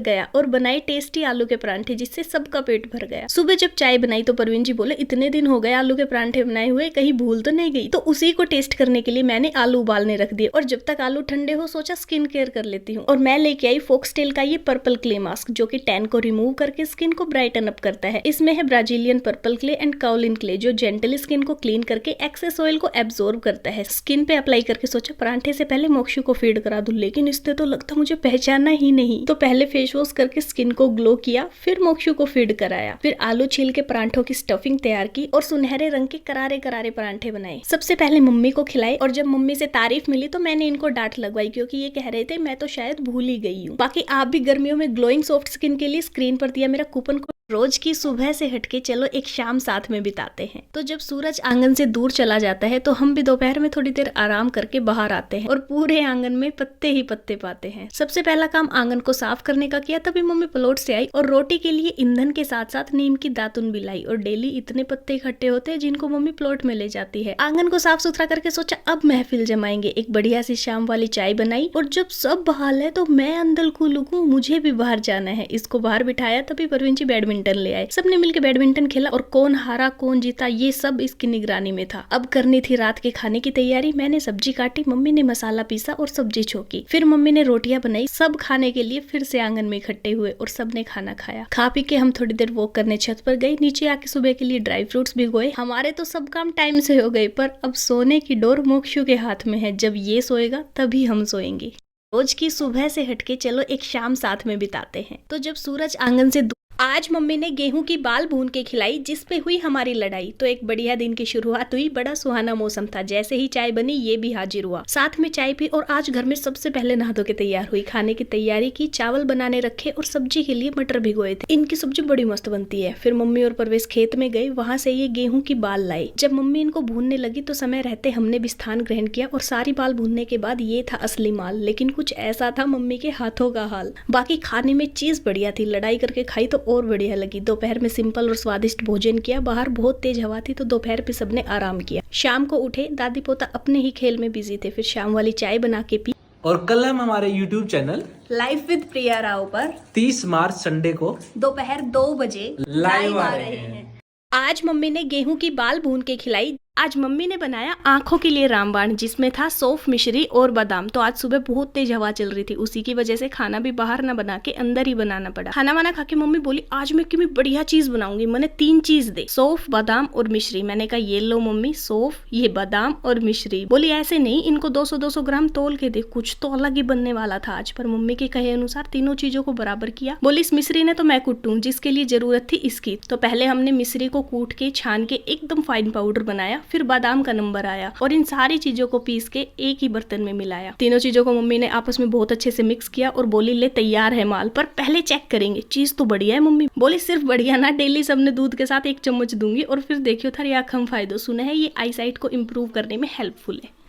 गया और बनाई टेस्टी आलू के परांठे, जिससे सबका पेट भर गया। सुबह जब चाय बनाई तो परवीन जी बोले इतने दिन हो गए आलू के परांठे बनाए हुए, कहीं भूल तो नहीं गई। तो उसी को टेस्ट करने के लिए मैंने आलू उबालने रख दिए और जब तक आलू ठंडे हो सोचा स्किन केयर कर लेती हूँ। और मैं लेके आई फॉक्सटेल का ये पर्पल क्ले मास्क, जो कि टैन को रिमूव करके स्किन को ब्राइटन अप करता है। इसमें है Brazilian purple clay and kaolin clay, जो जेंटली स्किन को क्लीन करके एक्सेस ऑयल को एब्जॉर्ब करता है। स्किन पे अप्लाई करके सोचा परांठे से पहले मोक्षु को फीड करा दूं, लेकिन इसने तो लगता मुझे पहचाना ही नहीं। तो पहले फेस वॉश करके स्किन को ग्लो किया, फिर मोक्षु को फीड कराया, फिर आलू छील के परांठों की स्टफिंग तैयार की और सुनहरे रंग के करारे करारे परांठे बनाए। सबसे पहले मम्मी को खिलाए और जब मम्मी से तारीफ मिली तो मैंने इनको डांट लगवाई, क्योंकि ये कह रहे थे मैं तो शायद भूल ही गई हूँ। बाकी आप भी गर्मियों में ग्लोइंग सॉफ्ट स्किन के लिए स्क्रीन पर दिया मेरा कूपन कोड रोज की सुबह से हटके चलो एक शाम साथ में बिताते हैं। तो जब सूरज आंगन से दूर चला जाता है तो हम भी दोपहर में थोड़ी देर आराम करके बाहर आते हैं और पूरे आंगन में पत्ते ही पत्ते पाते हैं। सबसे पहला काम आंगन को साफ करने का किया, तभी मम्मी प्लॉट से आई और रोटी के लिए ईंधन के साथ साथ नीम की दातुन भी लाई। और डेली इतने पत्ते इकट्ठे होते हैं जिनको मम्मी प्लॉट में ले जाती है। आंगन को साफ सुथरा करके सोचा अब महफिल जमाएंगे। एक बढ़िया सी शाम वाली चाय बनाई और जब सब बहाल है तो मैं अंदर को लुकूं, मुझे भी बाहर जाना है। इसको बाहर बिठाया, तभी परवीन जी बैडमिंटन ले आए। सबने मिलकर बैडमिंटन खेला और कौन हारा कौन जीता ये सब इसकी निगरानी में था। अब करनी थी रात के खाने की तैयारी। मैंने सब्जी काटी, मम्मी ने मसाला पीसा और सब्जी छोकी, फिर मम्मी ने रोटियां बनाई। सब खाने के लिए फिर से आंगन में इकट्ठे हुए और सबने खाना खाया। खा पी के हम थोड़ी देर वॉक करने छत पर गए। नीचे आके सुबह के लिए ड्राई फ्रूट्स भिगोए। हमारे तो सब काम टाइम से हो गए, पर अब सोने की डोर मोक्षु के हाथ में है। जब ये सोएगा तभी हम सोएंगे। रोज की सुबह से हटके चलो एक शाम साथ में बिताते हैं। तो जब सूरज आंगन से आज मम्मी ने गेहूं की बाल भून के खिलाई, जिस पे हुई हमारी लड़ाई। तो एक बढ़िया दिन की शुरुआत हुई। बड़ा सुहाना मौसम था। जैसे ही चाय बनी ये भी हाजिर हुआ, साथ में चाय पी और आज घर में सबसे पहले नहा धो के तैयार हुई। खाने की तैयारी की, चावल बनाने रखे और सब्जी के लिए मटर भिगोए थे। इनकी सब्जी बड़ी मस्त बनती है। फिर मम्मी और परवेश खेत में गए, वहां से ये गेहूं की बाल लाए। जब मम्मी इनको भूनने लगी तो समय रहते हमने भी स्थान ग्रहण किया और सारी बाल भूनने के बाद ये था असली माल। लेकिन कुछ ऐसा था मम्मी के हाथों का हाल। बाकी खाने में चीज बढ़िया थी। लड़ाई करके खाई तो और बढ़िया लगी। दोपहर में सिंपल और स्वादिष्ट भोजन किया। बाहर बहुत तेज हवा थी तो दोपहर पे सबने आराम किया। शाम को उठे, दादी पोता अपने ही खेल में बिजी थे। फिर शाम वाली चाय बना के पी। और कल हम हमारे YouTube चैनल लाइफ विद प्रिया राव पर 30 मार्च संडे को दोपहर 2 बजे लाइव आ रहे हैं। आज मम्मी ने गेहूं की बाल भून के खिलाई। आज मम्मी ने बनाया आंखों के लिए रामबाण, जिसमें था सौंफ, मिश्री और बादाम। तो आज सुबह बहुत तेज हवा चल रही थी, उसी की वजह से खाना भी बाहर ना बना के अंदर ही बनाना पड़ा। खाना वाना खा के मम्मी बोली आज मैं कितनी बढ़िया चीज बनाऊंगी, मैंने 3 चीज दे, सौंफ, बादाम और मिश्री। मैंने कहा ये लो मम्मी, सौंफ, ये बादाम और मिश्री। बोली ऐसे नहीं, इनको 200-200 ग्राम तोल के दे, कुछ तो अलग ही बनने वाला था आज। पर मम्मी के कहे अनुसार तीनों चीजों को बराबर किया। बोली इस मिश्री ने तो मैं कुटूं, जिसके लिए जरूरत थी इसकी। तो पहले हमने मिश्री को कूट के छान के एकदम फाइन पाउडर बनाया। फिर बादाम का नंबर आया और इन सारी चीजों को पीस के एक ही बर्तन में मिलाया। तीनों चीजों को मम्मी ने आपस में बहुत अच्छे से मिक्स किया और बोली ले तैयार है माल, पर पहले चेक करेंगे, चीज तो बढ़िया है मम्मी। बोली सिर्फ बढ़िया ना, डेली सबने दूध के साथ 1 चम्मच दूंगी और फिर देखियो थारी आंख हम फायदो। सुना है ये आई साइट को इम्प्रूव करने में हेल्पफुल है।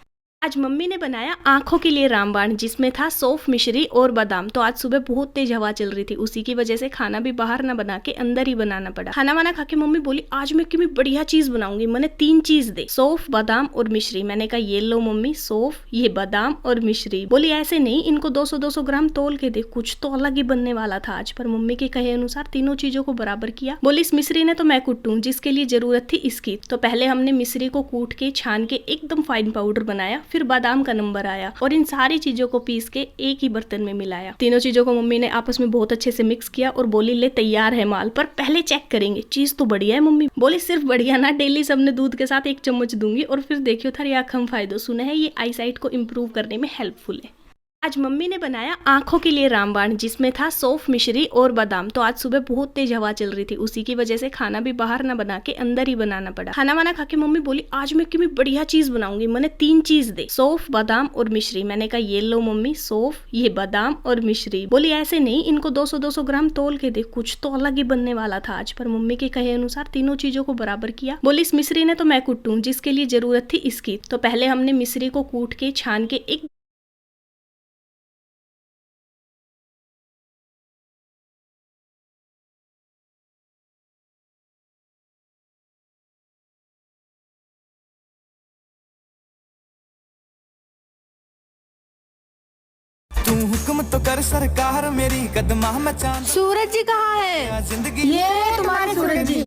आज मम्मी ने बनाया आंखों के लिए रामबाण, जिसमें था सौंफ, मिश्री और बादाम। तो आज सुबह बहुत तेज हवा चल रही थी, उसी की वजह से खाना भी बाहर ना बना के अंदर ही बनाना पड़ा। खाना वाना खा के मम्मी बोली आज मैं कितनी बढ़िया चीज बनाऊंगी, मैंने 3 चीज दे, सौंफ, बादाम और मिश्री। मैंने कहा ये लो मम्मी, सौंफ, ये बादाम और मिश्री। बोली ऐसे नहीं, इनको 200-200 ग्राम तोल के दे, कुछ तो अलग ही बनने वाला था आज। पर मम्मी के कहे अनुसार तीनों चीजों को बराबर किया। बोली इस मिश्री ने तो मैं कुटूं, जिसके लिए जरूरत थी इसकी। तो पहले हमने मिश्री को कूट के छान के एकदम फाइन पाउडर बनाया। फिर बादाम का नंबर आया और इन सारी चीजों को पीस के एक ही बर्तन में मिलाया। तीनों चीजों को मम्मी ने आपस में बहुत अच्छे से मिक्स किया और बोली ले तैयार है माल, पर पहले चेक करेंगे, चीज तो बढ़िया है मम्मी। बोली सिर्फ बढ़िया ना, डेली सबने दूध के साथ 1 चम्मच दूंगी और फिर देखियो थारी आंख हम फायदो। सुना है ये आई साइट को इम्प्रूव करने में हेल्पफुल है। आज मम्मी ने बनाया आंखों के लिए रामबाण, जिसमें था सौंफ, मिश्री और बादाम। तो आज सुबह बहुत तेज हवा चल रही थी, उसी की वजह से खाना भी बाहर ना बना के अंदर ही बनाना पड़ा। खाना वाना खा के मम्मी बोली आज मैं कितनी बढ़िया चीज बनाऊंगी, मैंने 3 चीज दे, सौंफ, बादाम और मिश्री। मैंने कहा ये लो मम्मी, सौंफ, ये बादाम और मिश्री। बोली ऐसे नहीं, इनको 200-200 ग्राम तोल के दे, कुछ तो अलग ही बनने वाला था आज। पर मम्मी के कहे अनुसार तीनों चीजों को बराबर किया। बोली इस मिश्री ने तो मैं कुटूं, जिसके लिए जरूरत थी इसकी। तो पहले हमने मिश्री को कूट के छान के एक तू हुक्म तो कर सरकार मेरी कदमा में चांद सूरज जी कहाँ है? जिंदगी ये तुम्हारे सूरज जी।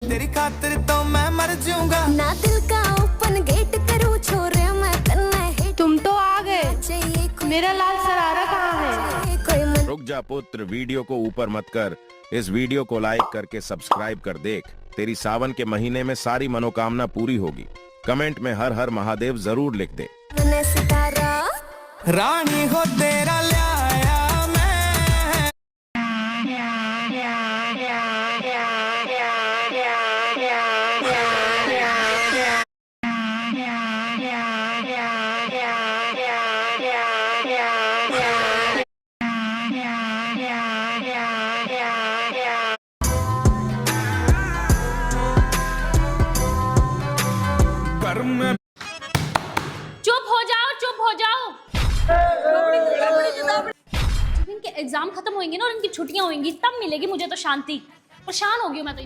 तेरी खातिर तो मैं मर जाऊंगा ना दिल का ओपन गेट करूं छोरे मैं करना है तुम तो आ गए, चाहिए मेरा लाल सरारा कहाँ है? कोई मन रुक जा पुत्र, वीडियो को ऊपर मत कर, इस वीडियो को लाइक करके सब्सक्राइब कर देख। तेरी सावन के महीने में सारी मनोकामना पूरी होगी। कमेंट में हर हर महादेव जरूर लिख दे। मन सितारा रानी हो तेरा लाया मैं कर में चुप हो जाओ, चुप हो जाओ। जब इनके एग्जाम खत्म होंगे ना और इनकी छुट्टियां होंगी तब मिलेगी मुझे तो शांति। परेशान हो गई हूं मैं तो।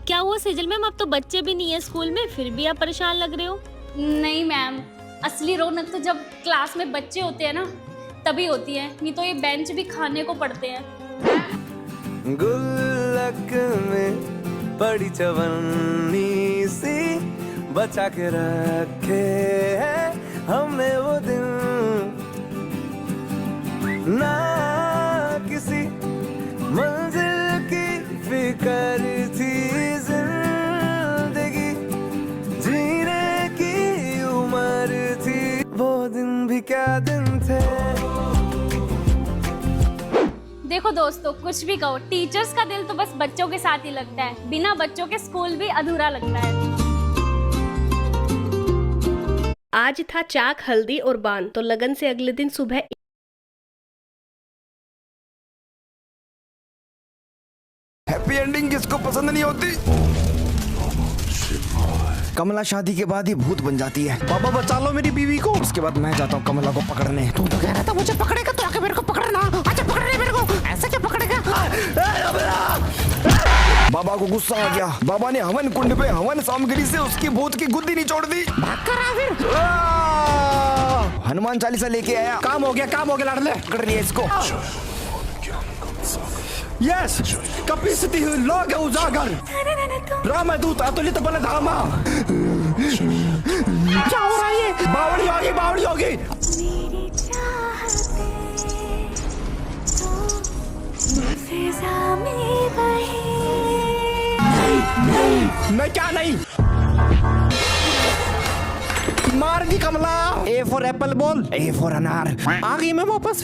क्या हुआ सेजल मैम, अब तो बच्चे भी नहीं है स्कूल में, फिर भी आप परेशान लग रहे हो। नहीं मैम, असली रौनक तो जब क्लास में बच्चे होते हैं ना तभी होती है, नहीं तो ये बेंच भी खाने को पड़ते हैं। गुल्लक में पड़ी चवन्नी सी बचा के रखे है हमने वो दिन, ना किसी मंजिल की फिक्र थी, जिंदगी जीने की उम्र थी, वो दिन भी क्या दिन थे। देखो दोस्तों, कुछ भी कहो, टीचर्स का दिल तो बस बच्चों के साथ ही लगता है, बिना बच्चों के स्कूल भी अधूरा लगता है। आज था चाक, हल्दी और बान, तो लगन से अगले दिन सुबह हैप्पी एंडिंग किसको पसंद नहीं होती। कमला शादी के बाद ही भूत बन जाती है। बाबा बचा लो मेरी बीवी को। उसके बाद मैं जाता हूँ कमला को पकड़ने। तू तो कह रहा था मुझे पकड़ेगा, तो आके मेरे को पकड़ना। अच्छा पकड़ने मेरे को, ऐसे क्या पकड़ेगा? बाबा को गुस्सा आ गया। बाबा ने हवन कुंड पे हवन सामग्री से उसकी भूत की गुद्दी निचोड़ दी। भाग कर आ फिर। हनुमान चालीसा लेके आया। काम हो गया लाडले। पकड़ लिया इसको। यस, कपिस्ति लोग उजागर रामदूत अतुलित बल धामा। क्या हो रहा है ये? बावड़ी होगी। मेरी चाहते तो फिजा में बहे। मैं क्या नहीं मार दी कमला। ए फॉर एप्पल बोल, ए फॉर अनार। आ गई मैं वापस।